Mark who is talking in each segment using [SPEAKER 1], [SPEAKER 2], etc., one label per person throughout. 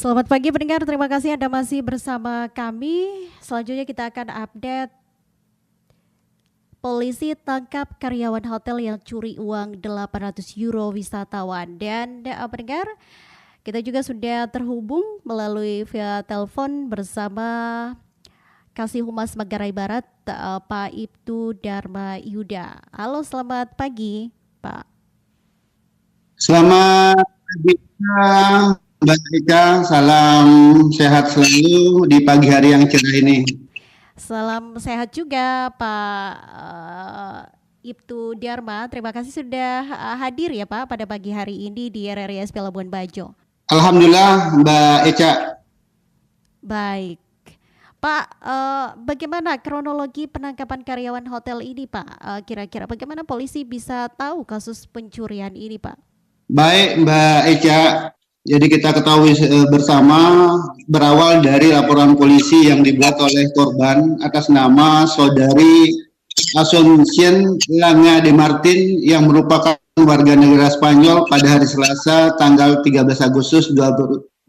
[SPEAKER 1] Selamat pagi pendengar, terima kasih Anda masih bersama kami. Selanjutnya kita akan update polisi tangkap karyawan hotel yang curi uang 800 euro wisatawan. Dan pendengar, kita juga sudah terhubung melalui via telepon bersama Kasih Humas Manggarai Barat, Pak Ibtu Dharma Yuda. Halo, selamat pagi, Pak.
[SPEAKER 2] Selamat pagi, Mbak Eka. Salam sehat selalu di pagi hari yang cerah ini.
[SPEAKER 1] Salam sehat juga Pak Ibtu Dharma. Terima kasih sudah hadir ya Pak pada pagi hari ini di RRISP Labuan Bajo.
[SPEAKER 2] Alhamdulillah Mbak Eca.
[SPEAKER 1] Baik. Pak, bagaimana kronologi penangkapan karyawan hotel ini Pak? Kira-kira bagaimana polisi bisa tahu kasus pencurian ini Pak?
[SPEAKER 2] Baik Mbak Eca. Jadi kita ketahui bersama berawal dari laporan polisi yang dibuat oleh korban atas nama saudari Asuncion Langa de Martin yang merupakan warga negara Spanyol pada hari Selasa tanggal 13 Agustus 2024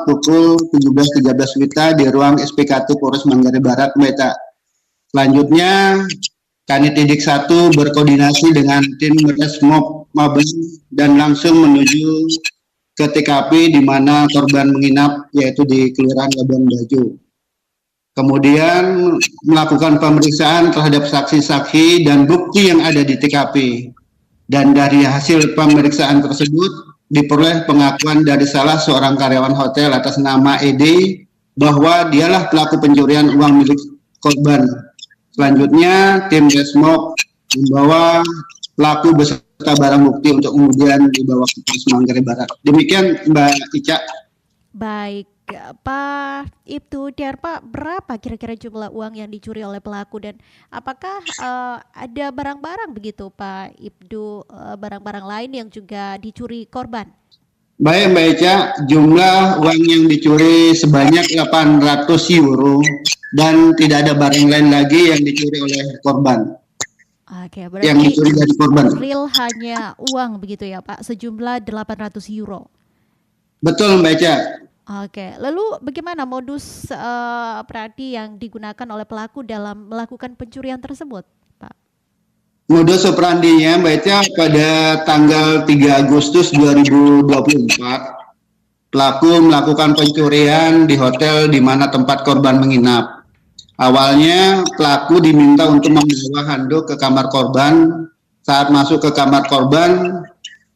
[SPEAKER 2] pukul 17.13 WITA di ruang SPK1 Polres Manggarai Barat, Meta. Selanjutnya, Kanit Didik 1 berkoordinasi dengan tim Resmob Mabes dan langsung menuju ke TKP di mana korban menginap, yaitu di Kelurahan Labuan Bajo. Kemudian melakukan pemeriksaan terhadap saksi-saksi dan bukti yang ada di TKP. Dan dari hasil pemeriksaan tersebut diperoleh pengakuan dari salah seorang karyawan hotel atas nama ED bahwa dialah pelaku pencurian uang milik korban. Selanjutnya tim Resmob membawa pelaku beserta barang bukti untuk kemudian dibawa ke Polres Manggarai Barat. Demikian Mbak Ica.
[SPEAKER 1] Baik, Pak Ibtu Dharma, berapa kira-kira jumlah uang yang dicuri oleh pelaku dan apakah ada barang-barang begitu Pak Ibtu, barang-barang lain yang juga dicuri korban?
[SPEAKER 2] Baik Mbak Ica, jumlah uang yang dicuri sebanyak 800 euro dan tidak ada barang lain lagi yang dicuri oleh korban.
[SPEAKER 1] Oke, berarti
[SPEAKER 2] yang dicuri dari korban.
[SPEAKER 1] Real hanya uang begitu ya Pak, sejumlah 800 euro.
[SPEAKER 2] Betul Mbak Ica.
[SPEAKER 1] Oke, lalu bagaimana modus operandi yang digunakan oleh pelaku dalam melakukan pencurian tersebut, Pak?
[SPEAKER 2] Modus operandinya Mbak Ica pada tanggal 3 Agustus 2024, pelaku melakukan pencurian di hotel di mana tempat korban menginap. Awalnya pelaku diminta untuk membawa handuk ke kamar korban. Saat masuk ke kamar korban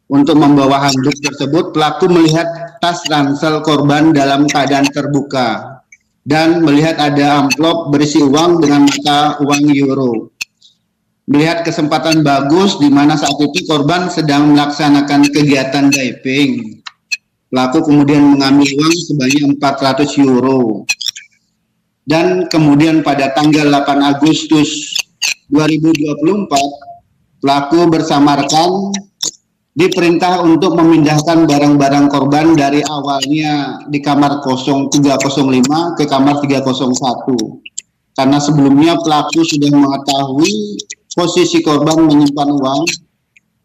[SPEAKER 2] untuk membawa handuk tersebut, pelaku melihat tas ransel korban dalam keadaan terbuka dan melihat ada amplop berisi uang dengan mata uang euro. Melihat kesempatan bagus di mana saat itu korban sedang melaksanakan kegiatan diving, pelaku kemudian mengambil uang sebanyak 400 euro. Dan kemudian pada tanggal 8 Agustus 2024, pelaku bersama rekan diperintah untuk memindahkan barang-barang korban dari awalnya di kamar 0305 ke kamar 301. Karena sebelumnya pelaku sudah mengetahui posisi korban menyimpan uang,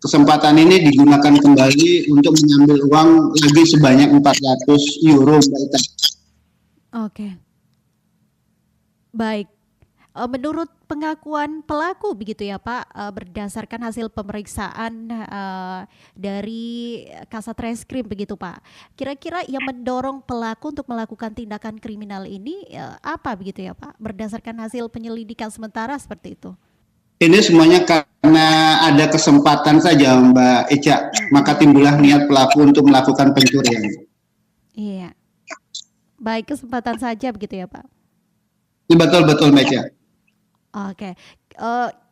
[SPEAKER 2] kesempatan ini digunakan kembali untuk mengambil uang lagi sebanyak 400 euro.
[SPEAKER 1] Oke. Baik, menurut pengakuan pelaku begitu ya Pak, berdasarkan hasil pemeriksaan dari Kasat Reskrim begitu Pak. Kira-kira yang mendorong pelaku untuk melakukan tindakan kriminal ini apa begitu ya Pak? Berdasarkan hasil penyelidikan sementara seperti itu.
[SPEAKER 2] Ini semuanya karena ada kesempatan saja Mbak Eca, maka timbullah niat pelaku untuk melakukan pencurian.
[SPEAKER 1] Iya. Baik, kesempatan saja begitu ya Pak.
[SPEAKER 2] Betul Mbak Eca.
[SPEAKER 1] Oke,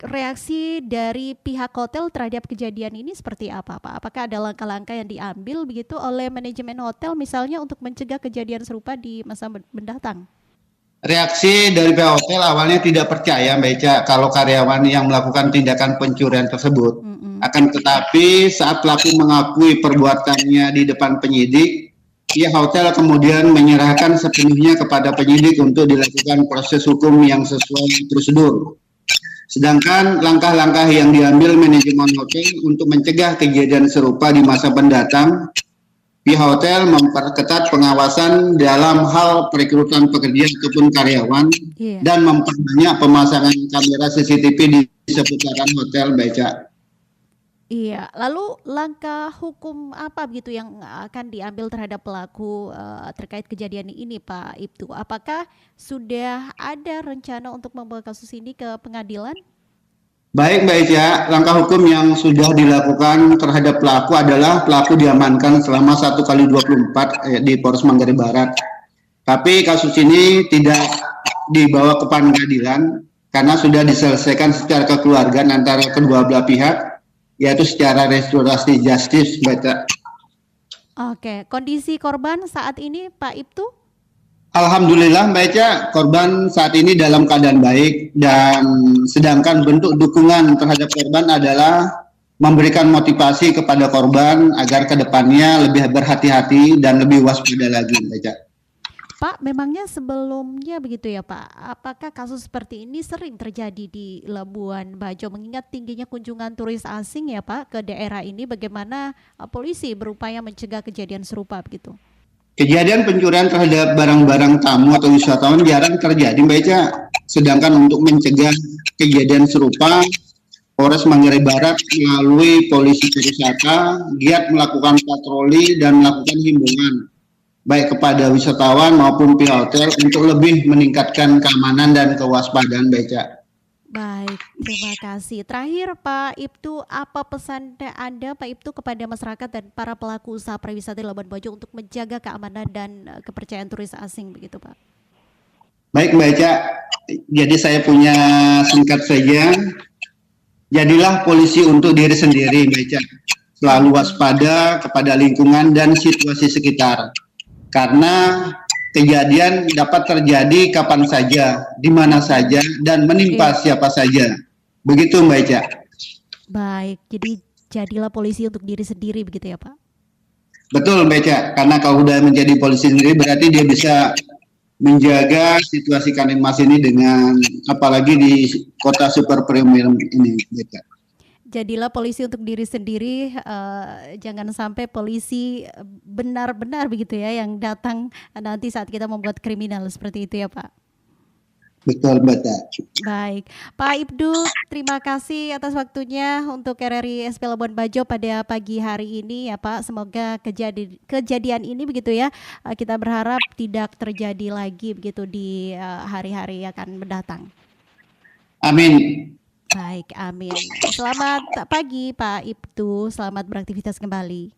[SPEAKER 1] reaksi dari pihak hotel terhadap kejadian ini seperti apa Pak? Apakah ada langkah-langkah yang diambil begitu oleh manajemen hotel misalnya untuk mencegah kejadian serupa di masa mendatang?
[SPEAKER 2] Reaksi dari pihak hotel awalnya tidak percaya Mbak Eca kalau karyawan yang melakukan tindakan pencurian tersebut. Akan tetapi saat pelaku mengakui perbuatannya di depan penyidik, pihak hotel kemudian menyerahkan sepenuhnya kepada penyidik untuk dilakukan proses hukum yang sesuai prosedur. Sedangkan langkah-langkah yang diambil manajemen hotel untuk mencegah kejadian serupa di masa mendatang pihak hotel memperketat pengawasan dalam hal perekrutan pekerja ataupun karyawan
[SPEAKER 1] Iya.
[SPEAKER 2] dan memperbanyak pemasangan kamera CCTV di seputaran hotel, Baca.
[SPEAKER 1] Iya, lalu langkah hukum apa begitu yang akan diambil terhadap pelaku terkait kejadian ini, Pak Ibtu? Apakah sudah ada rencana untuk membawa kasus ini ke pengadilan?
[SPEAKER 2] Baik, Mbak Ica, langkah hukum yang sudah dilakukan terhadap pelaku adalah pelaku diamankan selama 1 kali 24 di Polres Manggarai Barat. Tapi kasus ini tidak dibawa ke pengadilan karena sudah diselesaikan secara kekeluargaan antara kedua belah pihak, yaitu secara restorasi justice, Baca.
[SPEAKER 1] Oke, kondisi korban saat ini, Pak Ibtu?
[SPEAKER 2] Alhamdulillah, Mbak Eca, korban saat ini dalam keadaan baik dan sedangkan bentuk dukungan terhadap korban adalah memberikan motivasi kepada korban agar kedepannya lebih berhati-hati dan lebih waspada lagi, Mbak Eca.
[SPEAKER 1] Pak, memangnya sebelumnya begitu ya Pak, apakah kasus seperti ini sering terjadi di Labuan Bajo mengingat tingginya kunjungan turis asing ya Pak ke daerah ini, bagaimana polisi berupaya mencegah kejadian serupa begitu?
[SPEAKER 2] Kejadian pencurian terhadap barang-barang tamu atau wisatawan jarang terjadi, Mbak Eca. Sedangkan untuk mencegah kejadian serupa, Polres Manggarai Barat melalui polisi pariwisata giat melakukan patroli dan melakukan himbauan baik kepada wisatawan maupun pihak hotel untuk lebih meningkatkan keamanan dan kewaspadaan, Mbak Eca.
[SPEAKER 1] Baik, terima kasih. Terakhir Pak Ibtu, apa pesan Anda Pak Ibtu kepada masyarakat dan para pelaku usaha pariwisata di Labuan Bajo untuk menjaga keamanan dan kepercayaan turis asing begitu Pak?
[SPEAKER 2] Baik, Mbak Eca, jadi saya punya singkat saja. Jadilah polisi untuk diri sendiri, Mbak Eca. Selalu waspada kepada lingkungan dan situasi sekitar. Karena kejadian dapat terjadi kapan saja, di mana saja, dan menimpa siapa saja. Begitu, Mbak Eca.
[SPEAKER 1] Baik, jadi jadilah polisi untuk diri sendiri begitu ya Pak?
[SPEAKER 2] Betul, Mbak Eca. Karena kalau sudah menjadi polisi sendiri, berarti dia bisa menjaga situasi Kanimas ini dengan apalagi di kota super premium ini, Mbak Eca.
[SPEAKER 1] Jadilah polisi untuk diri sendiri, jangan sampai polisi benar-benar begitu ya yang datang nanti saat kita membuat kriminal seperti itu ya Pak.
[SPEAKER 2] Betul, Mbak.
[SPEAKER 1] Baik, Pak Ibtu, terima kasih atas waktunya untuk RRI SP Labuan Bajo pada pagi hari ini ya Pak. Semoga kejadian ini begitu ya, kita berharap tidak terjadi lagi begitu di hari-hari akan mendatang.
[SPEAKER 2] Amin.
[SPEAKER 1] Baik, amin. Selamat pagi Pak Ibtu, selamat beraktivitas kembali.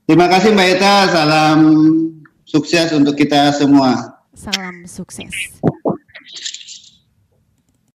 [SPEAKER 2] Terima kasih, Mbak Eta. Salam sukses untuk kita semua.
[SPEAKER 1] Salam sukses.